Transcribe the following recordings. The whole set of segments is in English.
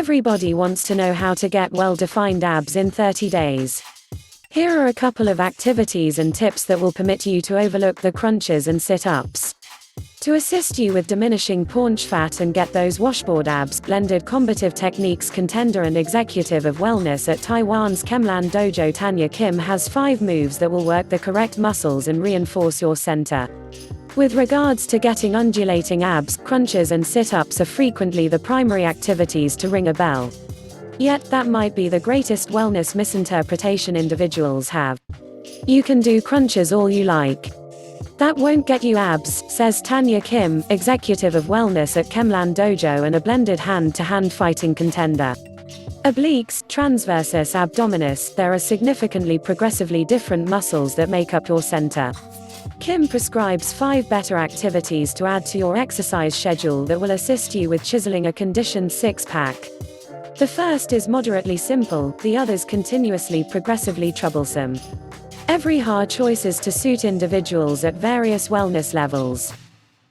Everybody wants to know how to get well-defined abs in 30 days. Here are a couple of activities and tips that will permit you to overlook the crunches and sit-ups. To assist you with diminishing paunch fat and get those washboard abs, blended combative techniques contender and executive of wellness at Taiwan's Kemlan Dojo Tanya Kim has 5 moves that will work the correct muscles and reinforce your center. With regards to getting undulating abs, crunches and sit-ups are frequently the primary activities to ring a bell. Yet that might be the greatest wellness misinterpretation individuals have. You can do crunches all you like. That won't get you abs, says Tanya Kim, executive of wellness at Kemlan Dojo and a blended hand-to-hand fighting contender. Obliques, transversus abdominis, there are significantly progressively different muscles that make up your center. Kim prescribes 5 better activities to add to your exercise schedule that will assist you with chiseling a conditioned six-pack. The first is moderately simple, the others continuously progressively troublesome. Every hard choice is to suit individuals at various wellness levels.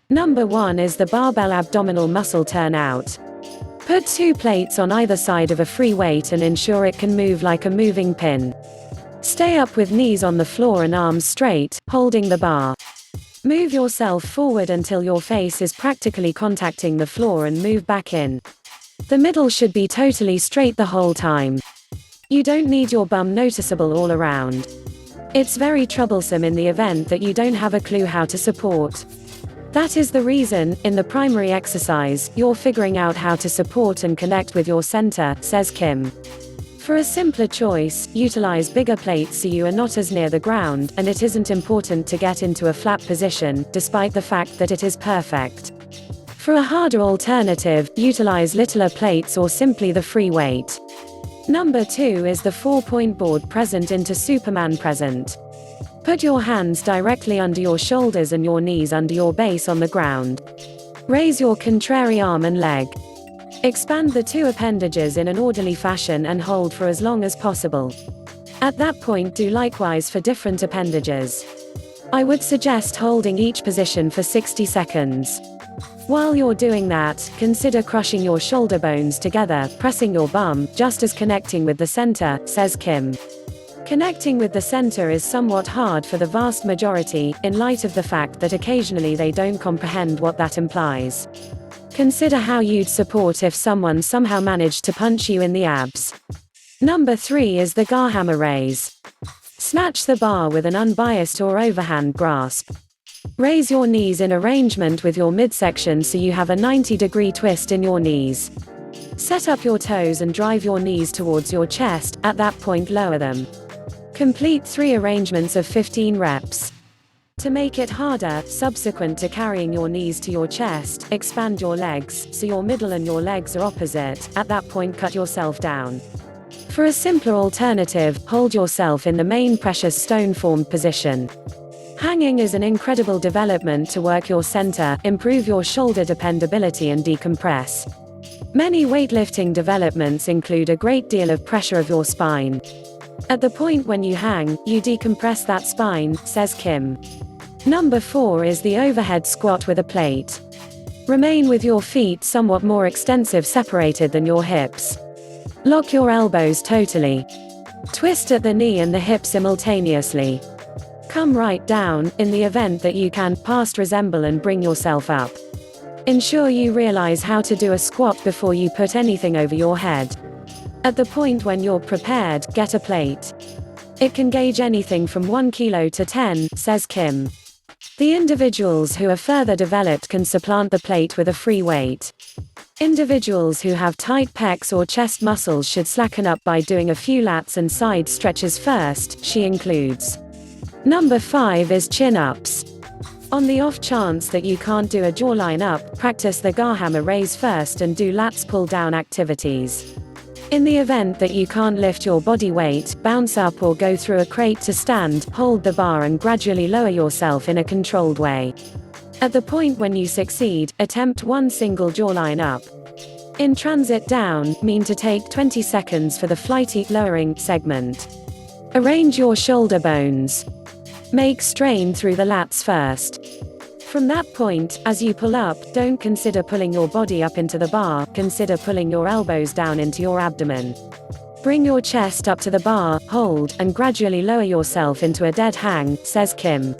Number 1 is the barbell abdominal muscle turnout. Put 2 plates on either side of a free weight and ensure it can move like a moving pin. Stay up with knees on the floor and arms straight, holding the bar. Move yourself forward until your face is practically contacting the floor and move back in. The middle should be totally straight the whole time. You don't need your bum noticeable all around. It's very troublesome in the event that you don't have a clue how to support. That is the reason, in the primary exercise, you're figuring out how to support and connect with your center, says Kim. For a simpler choice, utilize bigger plates so you are not as near the ground, and it isn't important to get into a flat position, despite the fact that it is perfect. For a harder alternative, utilize littler plates or simply the free weight. Number 2 is the 4-point board present into Superman present. Put your hands directly under your shoulders and your knees under your base on the ground. Raise your contrary arm and leg. Expand the 2 appendages in an orderly fashion and hold for as long as possible. At that point, do likewise for different appendages. I would suggest holding each position for 60 seconds. While you're doing that, consider crushing your shoulder bones together, pressing your bum, just as connecting with the center, says Kim. Connecting with the center is somewhat hard for the vast majority, in light of the fact that occasionally they don't comprehend what that implies. Consider how you'd support if someone somehow managed to punch you in the abs. Number 3 is the Garhammer raise. Snatch the bar with an unbiased or overhand grasp. Raise your knees in arrangement with your midsection so you have a 90-degree twist in your knees. Set up your toes and drive your knees towards your chest, at that point lower them. Complete 3 arrangements of 15 reps. To make it harder, subsequent to carrying your knees to your chest, expand your legs, so your middle and your legs are opposite, at that point cut yourself down. For a simpler alternative, hold yourself in the main precious stone-formed position. Hanging is an incredible development to work your center, improve your shoulder dependability and decompress. Many weightlifting developments include a great deal of pressure of your spine. At the point when you hang, you decompress that spine, says Kim. Number 4 is the overhead squat with a plate. Remain with your feet somewhat more extensive separated than your hips. Lock your elbows totally. Twist at the knee and the hip simultaneously. Come right down, in the event that you can, past resemble and bring yourself up. Ensure you realize how to do a squat before you put anything over your head. At the point when you're prepared, get a plate. It can gauge anything from 1 kilo to 10, says Kim. The individuals who are further developed can supplant the plate with a free weight. Individuals who have tight pecs or chest muscles should slacken up by doing a few lats and side stretches first, she includes. Number 5 is chin-ups. On the off chance that you can't do a jawline up, practice the Garhammer raise first and do lats pull-down activities. In the event that you can't lift your body weight, bounce up or go through a crate to stand, hold the bar and gradually lower yourself in a controlled way. At the point when you succeed, attempt 1 single jawline up. In transit down, mean to take 20 seconds for the flighty, lowering segment. Arrange your shoulder bones. Make strain through the lats first. From that point, as you pull up, don't consider pulling your body up into the bar, consider pulling your elbows down into your abdomen. Bring your chest up to the bar, hold, and gradually lower yourself into a dead hang, says Kim.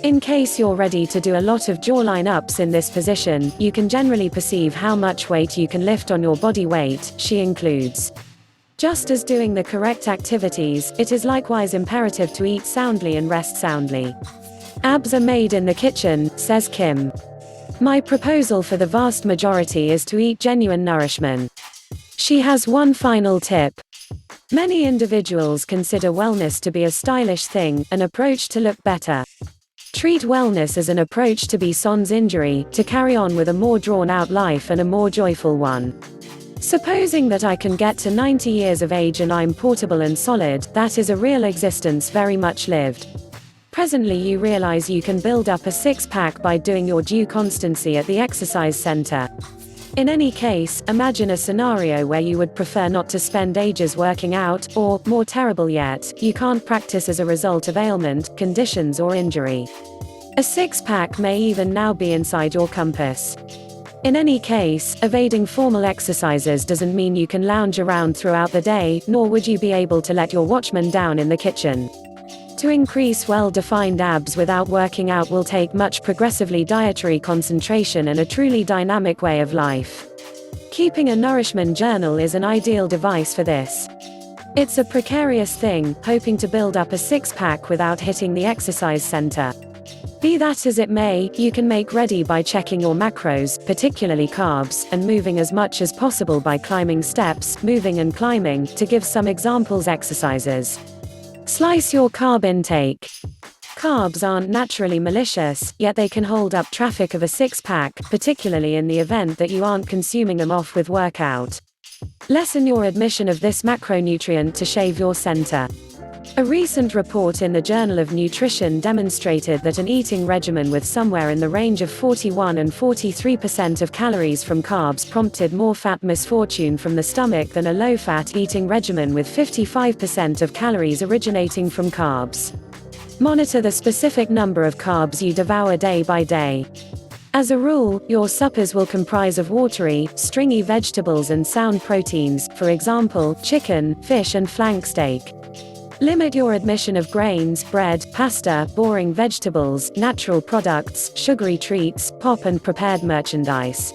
In case you're ready to do a lot of jawline ups in this position, you can generally perceive how much weight you can lift on your body weight, she includes. Just as doing the correct activities, it is likewise imperative to eat soundly and rest soundly. Abs are made in the kitchen, says Kim. My proposal for the vast majority is to eat genuine nourishment. She has one final tip. Many individuals consider wellness to be a stylish thing, an approach to look better. Treat wellness as an approach to be sans injury, to carry on with a more drawn-out life and a more joyful one. Supposing that I can get to 90 years of age and I'm portable and solid, that is a real existence very much lived. Presently you realize you can build up a six-pack by doing your due constancy at the exercise center. In any case, imagine a scenario where you would prefer not to spend ages working out, or, more terrible yet, you can't practice as a result of ailment, conditions or injury. A six-pack may even now be inside your compass. In any case, evading formal exercises doesn't mean you can lounge around throughout the day, nor would you be able to let your watchman down in the kitchen. To increase well-defined abs without working out will take much progressively dietary concentration and a truly dynamic way of life. Keeping a nourishment journal is an ideal device for this. It's a precarious thing, hoping to build up a six-pack without hitting the exercise center. Be that as it may, you can make ready by checking your macros, particularly carbs, and moving as much as possible by climbing steps, moving and climbing. To give some examples exercises. Slice your carb intake. Carbs aren't naturally malicious, yet they can hold up traffic of a six-pack, particularly in the event that you aren't consuming them off with workout. Lessen your admission of this macronutrient to shave your center. A recent report in the Journal of Nutrition demonstrated that an eating regimen with somewhere in the range of 41 and 43% of calories from carbs prompted more fat misfortune from the stomach than a low-fat eating regimen with 55% of calories originating from carbs. Monitor the specific number of carbs you devour day by day. As a rule, your suppers will comprise of watery, stringy vegetables and sound proteins, for example, chicken, fish and flank steak. Limit your admission of grains, bread, pasta, boring vegetables, natural products, sugary treats, pop and prepared merchandise.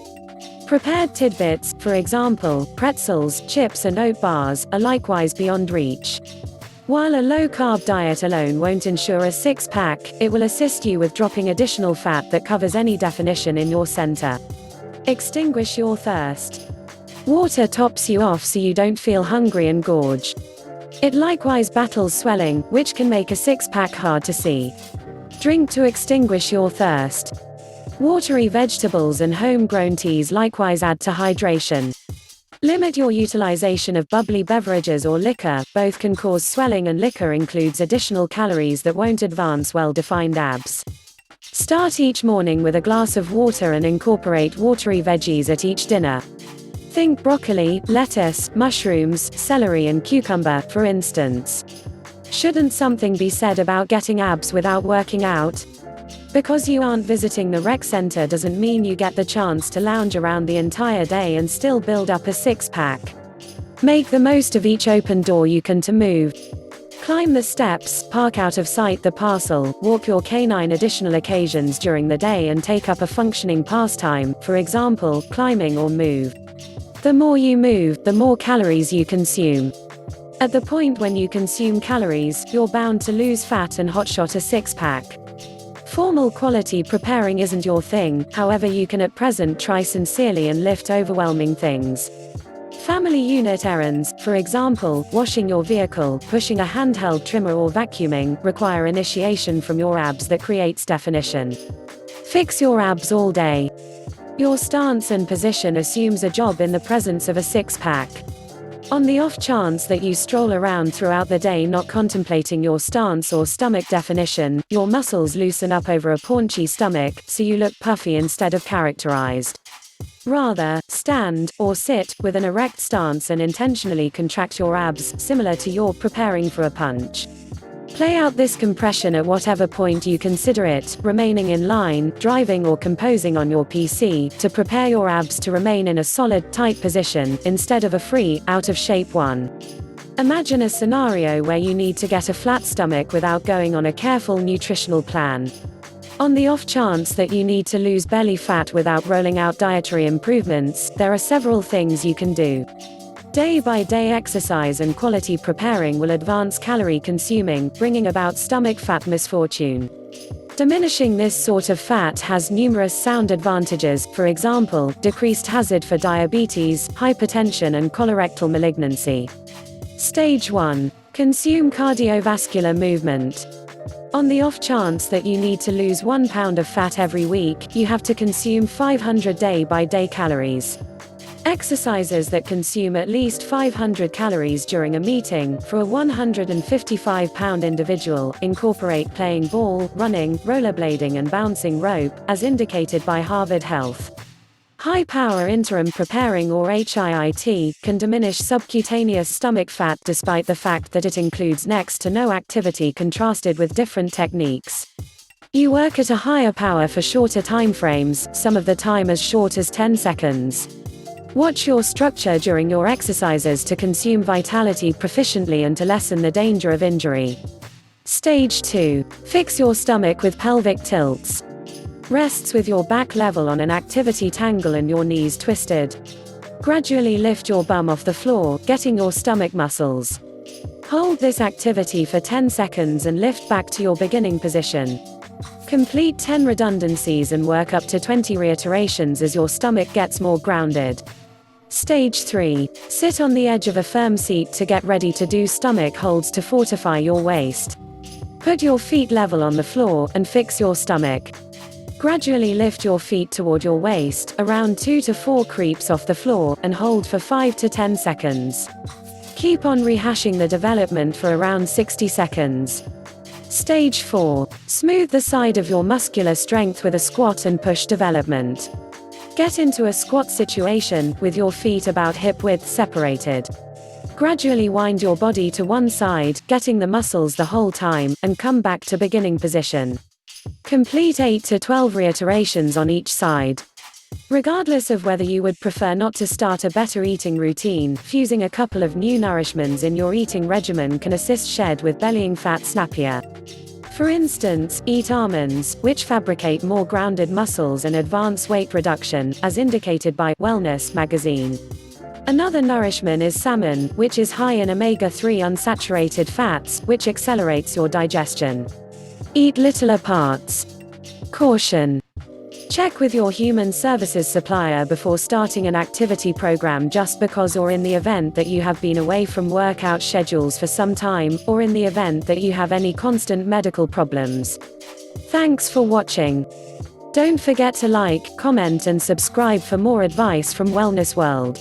Prepared tidbits, for example, pretzels, chips and oat bars, are likewise beyond reach. While a low-carb diet alone won't ensure a six-pack, it will assist you with dropping additional fat that covers any definition in your center. Extinguish your thirst. Water tops you off so you don't feel hungry and gorge. It likewise battles swelling, which can make a six-pack hard to see. Drink to extinguish your thirst. Watery vegetables and home-grown teas likewise add to hydration. Limit your utilization of bubbly beverages or liquor, both can cause swelling and liquor includes additional calories that won't advance well-defined abs. Start each morning with a glass of water and incorporate watery veggies at each dinner. Think broccoli, lettuce, mushrooms, celery and cucumber, for instance. Shouldn't something be said about getting abs without working out? Because you aren't visiting the rec center doesn't mean you get the chance to lounge around the entire day and still build up a six-pack. Make the most of each open door you can to move. Climb the steps, park out of sight the parcel, walk your canine additional occasions during the day and take up a functioning pastime, for example, climbing or move. The more you move, the more calories you consume. At the point when you consume calories, you're bound to lose fat and hotshot a six-pack. Formal quality preparing isn't your thing, however you can at present try sincerely and lift overwhelming things. Family unit errands, for example, washing your vehicle, pushing a handheld trimmer or vacuuming, require initiation from your abs that creates definition. Fix your abs all day. Your stance and position assumes a job in the presence of a six-pack. On the off chance that you stroll around throughout the day not contemplating your stance or stomach definition, your muscles loosen up over a paunchy stomach, so you look puffy instead of characterized. Rather, stand, or sit, with an erect stance and intentionally contract your abs, similar to you're preparing for a punch. Play out this compression at whatever point you consider it, remaining in line, driving or composing on your PC, to prepare your abs to remain in a solid, tight position, instead of a free, out-of-shape one. Imagine a scenario where you need to get a flat stomach without going on a careful nutritional plan. On the off chance that you need to lose belly fat without rolling out dietary improvements, there are several things you can do. Day-by-day exercise and quality preparing will advance calorie consuming, bringing about stomach fat misfortune. Diminishing this sort of fat has numerous sound advantages, for example, decreased hazard for diabetes, hypertension and colorectal malignancy. Stage 1. Consume cardiovascular movement. On the off chance that you need to lose 1 pound of fat every week, you have to consume 500 day-by-day calories. Exercises that consume at least 500 calories during a meeting, for a 155-pound individual, incorporate playing ball, running, rollerblading and bouncing rope, as indicated by Harvard Health. High-power interim preparing or HIIT can diminish subcutaneous stomach fat despite the fact that it includes next to no activity contrasted with different techniques. You work at a higher power for shorter time frames, some of the time as short as 10 seconds. Watch your structure during your exercises to consume vitality proficiently and to lessen the danger of injury. Stage 2. Fix your stomach with pelvic tilts. Rests with your back level on an activity tangle and your knees twisted. Gradually lift your bum off the floor, getting your stomach muscles. Hold this activity for 10 seconds and lift back to your beginning position. Complete 10 redundancies and work up to 20 reiterations as your stomach gets more grounded. Stage 3. Sit on the edge of a firm seat to get ready to do stomach holds to fortify your waist. Put your feet level on the floor and fix your stomach. Gradually lift your feet toward your waist, around 2 to 4 creeps off the floor, and hold for 5 to 10 seconds. Keep on rehashing the development for around 60 seconds. Stage 4. Smooth the side of your muscular strength with a squat and push development. Get into a squat situation, with your feet about hip width separated. Gradually wind your body to one side, getting the muscles the whole time, and come back to beginning position. Complete 8 to 12 reiterations on each side. Regardless of whether you would prefer not to start a better eating routine, fusing a couple of new nourishments in your eating regimen can assist shed with bellying fat snappier. For instance, eat almonds, which fabricate more grounded muscles and advance weight reduction, as indicated by Wellness magazine. Another nourishment is salmon, which is high in omega-3 unsaturated fats, which accelerates your digestion. Eat littler parts. Caution. Check with your human services supplier before starting an activity program just because or in the event that you have been away from workout schedules for some time, or in the event that you have any constant medical problems. Thanks for watching. Don't forget to like, comment and subscribe for more advice from Wellness World.